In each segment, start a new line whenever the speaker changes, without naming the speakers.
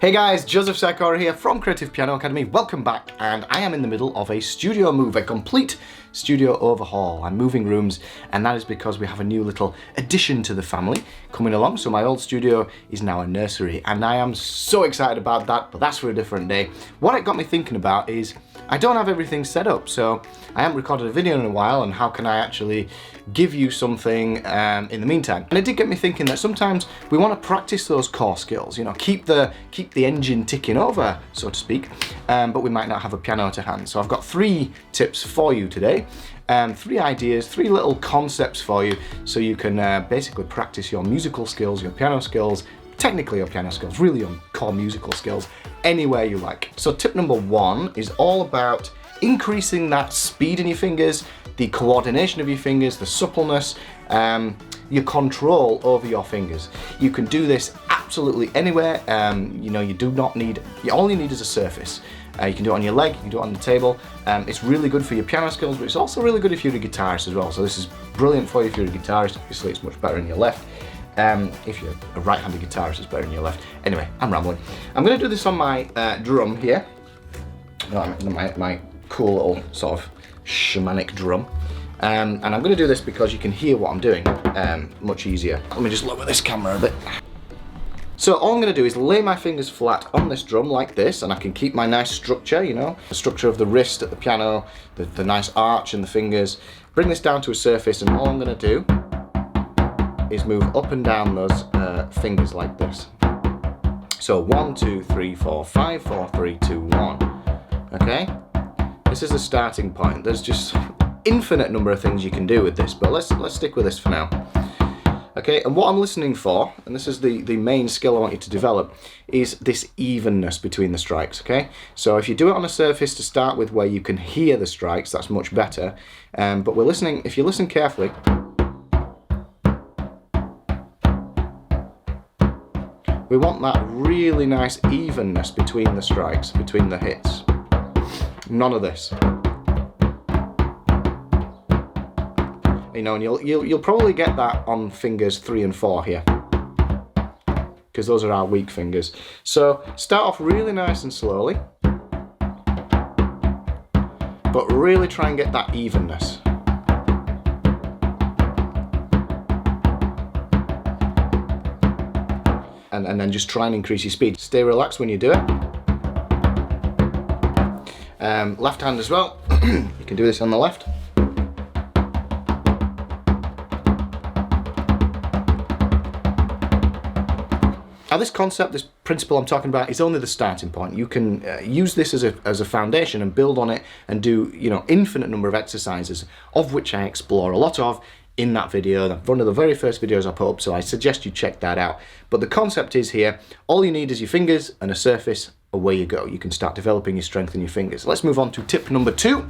Hey guys, Joseph Sikora here from Creative Piano Academy. Welcome back, and I am in the middle of a studio move, a complete studio overhaul. I'm moving rooms, and that is because we have a new little addition to the family coming along. So my old studio is now a nursery, and I am so excited about that, but that's for a different day. What it got me thinking about is I don't have everything set up, so I haven't recorded a video in a while, and how can I actually give you something in the meantime? And it did get me thinking that sometimes we want to practice those core skills, you know, keep the engine ticking over, so to speak, but we might not have a piano to hand. So I've got 3 tips for you today, 3 ideas, 3 little concepts for you, so you can basically practice your musical skills, your piano skills, technically your piano skills, really your core musical skills, anywhere you like. So tip number 1 is all about increasing that speed in your fingers, the coordination of your fingers, the suppleness, your control over your fingers. You can do this absolutely anywhere. You know, you do not need, all you need is a surface. You can do it on your leg, you can do it on the table. It's really good for your piano skills, but it's also really good if you're a guitarist as well. So this is brilliant for you if you're a guitarist. Obviously it's much better in your left. If you're a right-handed guitarist, it's better in your left. Anyway, I'm rambling. I'm going to do this on my drum here. My cool little sort of shamanic drum. And I'm going to do this because you can hear what I'm doing much easier. Let me just lower this camera a bit. So all I'm going to do is lay my fingers flat on this drum like this, and I can keep my nice structure, you know, the structure of the wrist at the piano, the nice arch in the fingers. Bring this down to a surface, and all I'm going to do is move up and down those fingers like this. So 1, 2, 3, 4, 5, 4, 3, 2, 1. Okay? This is the starting point. There's just infinite number of things you can do with this, but let's stick with this for now. Okay, and what I'm listening for, and this is the main skill I want you to develop, is this evenness between the strikes, okay? So if you do it on a surface to start with where you can hear the strikes, that's much better. But we're listening, if you listen carefully, we want that really nice evenness between the strikes, between the hits. None of this. You know, and you'll probably get that on fingers 3 and 4 here, because those are our weak fingers. So start off really nice and slowly, but really try and get that evenness. And then just try and increase your speed. Stay relaxed when you do it. Left hand as well. You can do this on the left. Now this concept, this principle I'm talking about, is only the starting point. You can use this as a foundation and build on it and do, you know, infinite number of exercises, of which I explore a lot of in that video, one of the very first videos I put up, so I suggest you check that out. But the concept is here, all you need is your fingers and a surface, away you go. You can start developing your strength in your fingers. Let's move on to tip number 2.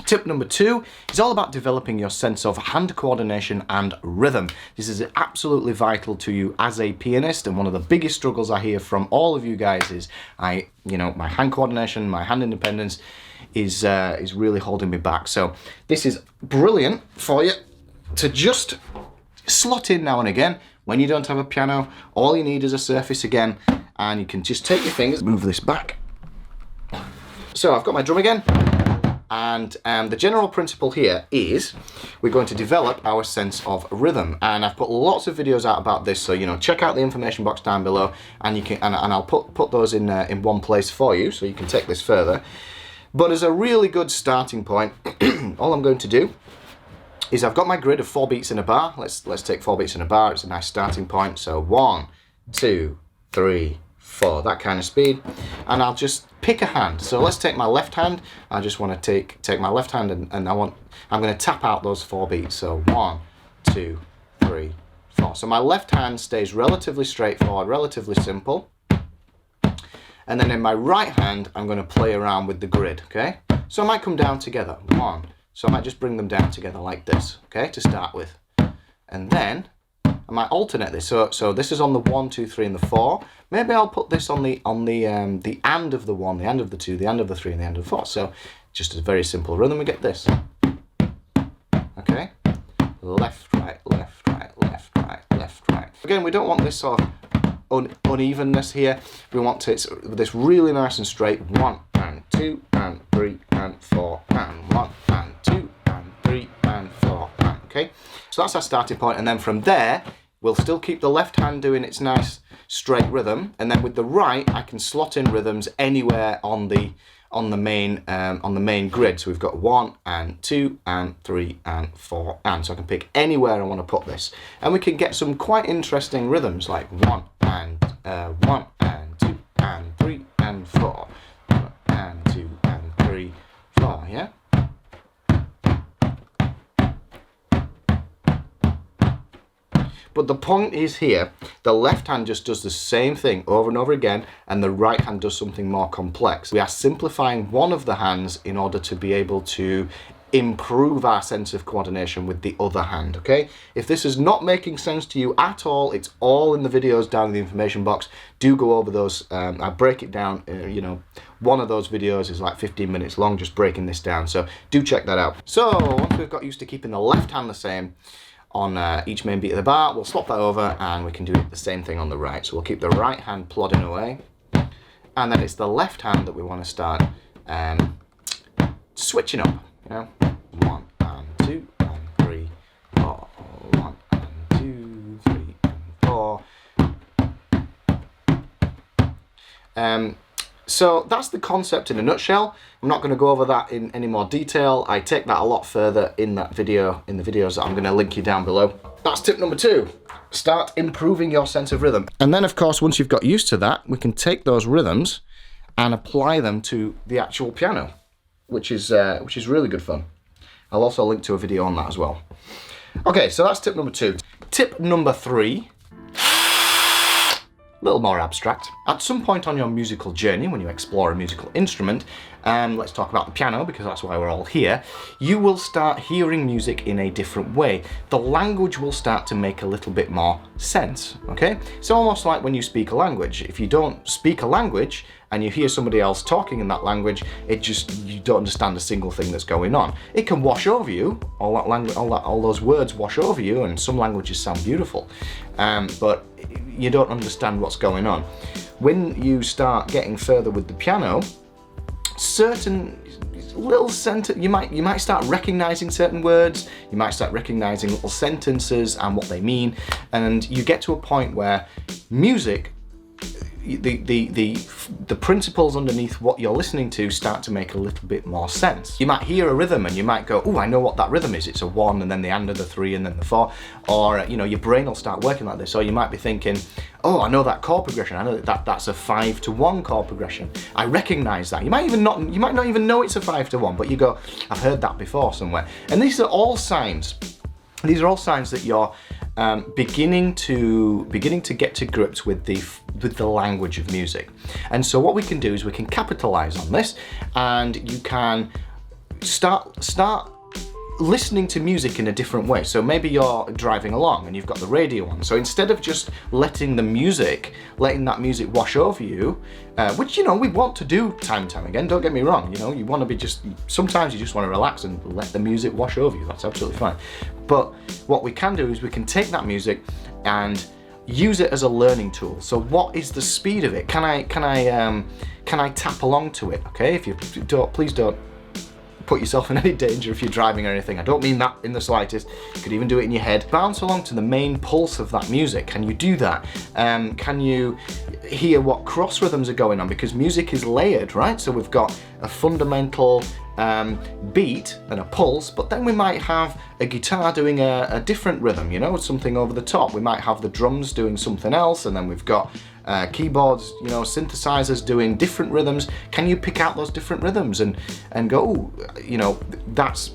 Tip number 2 is all about developing your sense of hand coordination and rhythm. This is absolutely vital to you as a pianist, and one of the biggest struggles I hear from all of you guys is my hand coordination, my hand independence is really holding me back. So this is brilliant for you to just slot in now and again. When you don't have a piano, all you need is a surface again, and you can just take your fingers, move this back. So I've got my drum again. And the general principle here is we're going to develop our sense of rhythm, and I've put lots of videos out about this, so you know, check out the information box down below, and you can and I'll put those in one place for you, so you can take this further. But as a really good starting point, all I'm going to do is I've got my grid of 4 beats in a bar. Let's take 4 beats in a bar. It's a nice starting point. So 1, 2, 3, 4, that kind of speed, and I'll just pick a hand. So let's take my left hand. I just want to take my left hand, and I'm going to tap out those 4 beats. So 1, 2, 3, 4. So my left hand stays relatively straightforward, relatively simple, and then in my right hand I'm going to play around with the grid. Okay, so I might come down together. 1. So I might just bring them down together like this. Okay, to start with, and then I might alternate this. So this is on the 1, 2, 3, and the 4. Maybe I'll put this on the and of the 1, the and of the 2, the and of the 3, and the and of the 4. So just a very simple rhythm. We get this. Okay, left, right, left, right, left, right, left, right. Again, we don't want this sort of unevenness here. We want this really nice and straight. 1 and 2 and 3 and 4 and 1 and 2 and 3 and 4. Okay, so that's our starting point, and then from there we'll still keep the left hand doing its nice straight rhythm, and then with the right I can slot in rhythms anywhere on the main grid. So we've got 1 and 2 and 3 and 4 and, so I can pick anywhere I want to put this, and we can get some quite interesting rhythms like 1 and 2 and 3 and 4, 1 and 2 and 3, 4. Yeah. But the point is here, the left hand just does the same thing over and over again, and the right hand does something more complex. We are simplifying one of the hands in order to be able to improve our sense of coordination with the other hand, okay? If this is not making sense to you at all, it's all in the videos down in the information box. Do go over those. I break it down, you know, one of those videos is like 15 minutes long, just breaking this down, so do check that out. So once we've got used to keeping the left hand the same on each main beat of the bar, we'll swap that over and we can do the same thing on the right. So we'll keep the right hand plodding away, and then it's the left hand that we want to start switching up, you know. 1 and 2 and 3, 4, 1 and 2, 3 and 4. So that's the concept in a nutshell. I'm not going to go over that in any more detail. I take that a lot further in that video, in the videos that I'm going to link you down below. That's tip number 2. Start improving your sense of rhythm. And then of course, once you've got used to that, we can take those rhythms and apply them to the actual piano, which is really good fun. I'll also link to a video on that as well. Okay, so that's tip number 2. Tip number 3. A little more abstract. At some point on your musical journey, when you explore a musical instrument, let's talk about the piano because that's why we're all here, you will start hearing music in a different way. The language will start to make a little bit more sense, okay? It's almost like when you speak a language. If you don't speak a language and you hear somebody else talking in that language, you don't understand a single thing that's going on. It can wash over you, all those words wash over you, and some languages sound beautiful, but you don't understand what's going on. When you start getting further with the piano, certain little you might start recognizing certain words, you might start recognizing little sentences and what they mean, and you get to a point where music, the principles underneath what you're listening to start to make a little bit more sense. You might hear a rhythm and you might go, oh, I know what that rhythm is. It's a 1 and then the and of the 3 and then the 4. Or, you know, your brain will start working like this. Or you might be thinking, oh, I know that chord progression. I know that's a 5-to-1 chord progression. I recognize that. You might not even know it's a 5-to-1, but you go, I've heard that before somewhere. And these are all signs. These are all signs that you're beginning to get to grips with the language of music. And so what we can do is we can capitalize on this, and you can start listening to music in a different way. So maybe you're driving along and you've got the radio on. So instead of just letting that music wash over you, which, you know, we want to do time and time again, don't get me wrong, you know, you want to be sometimes you just want to relax and let the music wash over you. That's absolutely fine. But what we can do is we can take that music and use it as a learning tool. So what is the speed of it? Can I tap along to it? Okay, if you don't, please don't put yourself in any danger if you're driving or anything. I don't mean that in the slightest. You could even do it in your head. Bounce along to the main pulse of that music. Can you do that? Can you hear what cross rhythms are going on? Because music is layered, right? So we've got a fundamental beat and a pulse, but then we might have a guitar doing a different rhythm, you know, something over the top. We might have the drums doing something else, and then we've got keyboards, you know, synthesizers doing different rhythms. Can you pick out those different rhythms and go, ooh, you know, that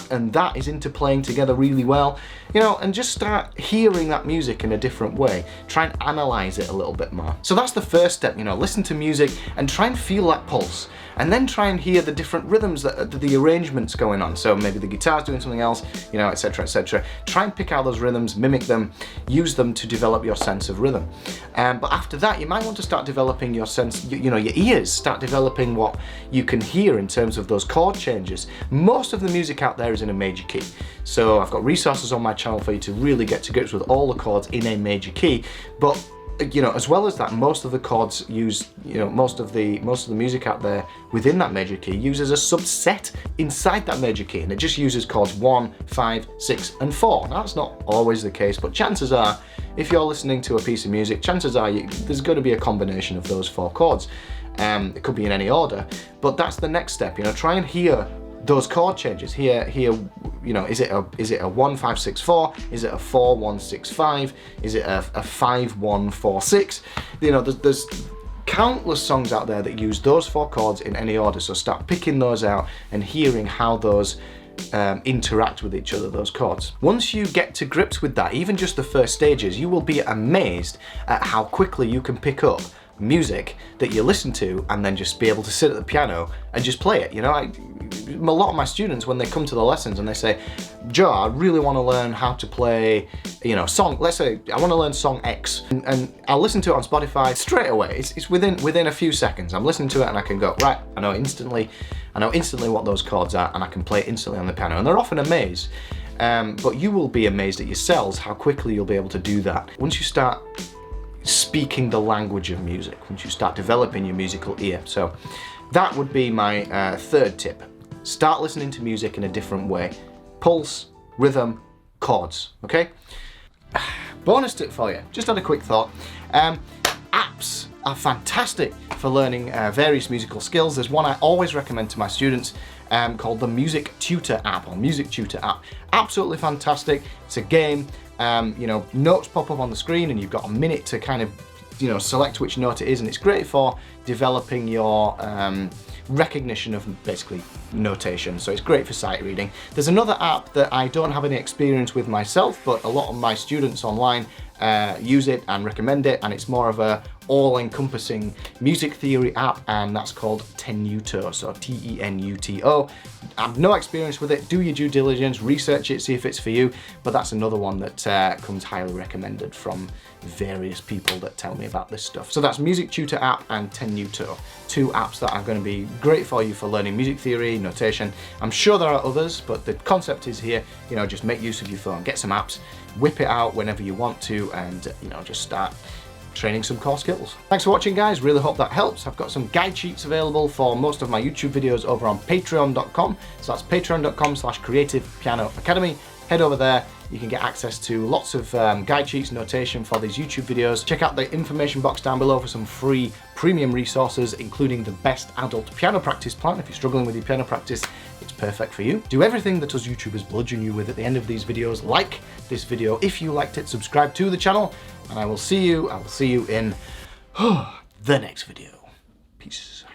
and that is interplaying together really well, you know, and just start hearing that music in a different way. Try and analyze it a little bit more. So that's the first step, you know, listen to music and try and feel that pulse, and then try and hear the different rhythms that the arrangements going on. So maybe the guitar's doing something else, you know, etc., etc. Try and pick out those rhythms, mimic them, use them to develop your sense of rhythm. But after that, you might want to start developing your sense, you know, your ears, start developing what you can hear in terms of those chord changes. Most of the music out there is in a major key. So I've got resources on my channel for you to really get to grips with all the chords in a major key, but you know, as well as that, most of the chords use, you know, most of the music out there within that major key uses a subset inside that major key, and it just uses chords 1, 5, 6, and 4. Now, that's not always the case, but chances are, if you're listening to a piece of music, chances are there's going to be a combination of those 4 chords. It could be in any order, but that's the next step. You know, try and hear those chord changes. Hear, you know, is it a 1, 5, 6, 4? Is it a 4, 1, 6, 5? Is it a 5, 1, 4, 6? You know, there's countless songs out there that use those 4 chords in any order. So start picking those out and hearing how those interact with each other, those chords. Once you get to grips with that, even just the first stages, you will be amazed at how quickly you can pick up music that you listen to and then just be able to sit at the piano and just play it. You know, a lot of my students, when they come to the lessons and they say, Joe, I really want to learn how to play, you know, song, let's say I want to learn song X, and I'll listen to it on Spotify straight away. It's within a few seconds. I'm listening to it and I can go, right, I know instantly what those chords are, and I can play it instantly on the piano, and they're often amazed. But you will be amazed at yourselves how quickly you'll be able to do that. Once you start speaking the language of music, once you start developing your musical ear. So that would be my 3rd tip. Start listening to music in a different way. Pulse, rhythm, chords, okay? Bonus tip for you, just had a quick thought. Apps are fantastic for learning various musical skills. There's one I always recommend to my students called the Music Tutor app, or Music Tutor app. Absolutely fantastic. It's a game. You know, notes pop up on the screen and you've got a minute to kind of, you know, select which note it is, and it's great for developing your recognition of basically notation. So it's great for sight reading. There's another app that I don't have any experience with myself, but a lot of my students online use it and recommend it, and it's more of a all-encompassing music theory app, and that's called Tenuto, so Tenuto. I have no experience with it. Do your due diligence, research it, see if it's for you, but that's another one that comes highly recommended from various people that tell me about this stuff. So that's Music Tutor app and Tenuto, 2 apps that are going to be great for you for learning music theory, notation. I'm sure there are others, but the concept is here, you know, just make use of your phone, get some apps, whip it out whenever you want to, and, you know, just start training some core skills. Thanks for watching, guys. Really hope that helps. I've got some guide sheets available for most of my YouTube videos over on patreon.com. So that's patreon.com/creativepianoacademy. Head over there. You can get access to lots of guide sheets, notation for these YouTube videos. Check out the information box down below for some free premium resources, including the best adult piano practice plan. If you're struggling with your piano practice, it's perfect for you. Do everything that us YouTubers bludgeon you with at the end of these videos. Like this video if you liked it, subscribe to the channel, and I will see you in the next video. Peace.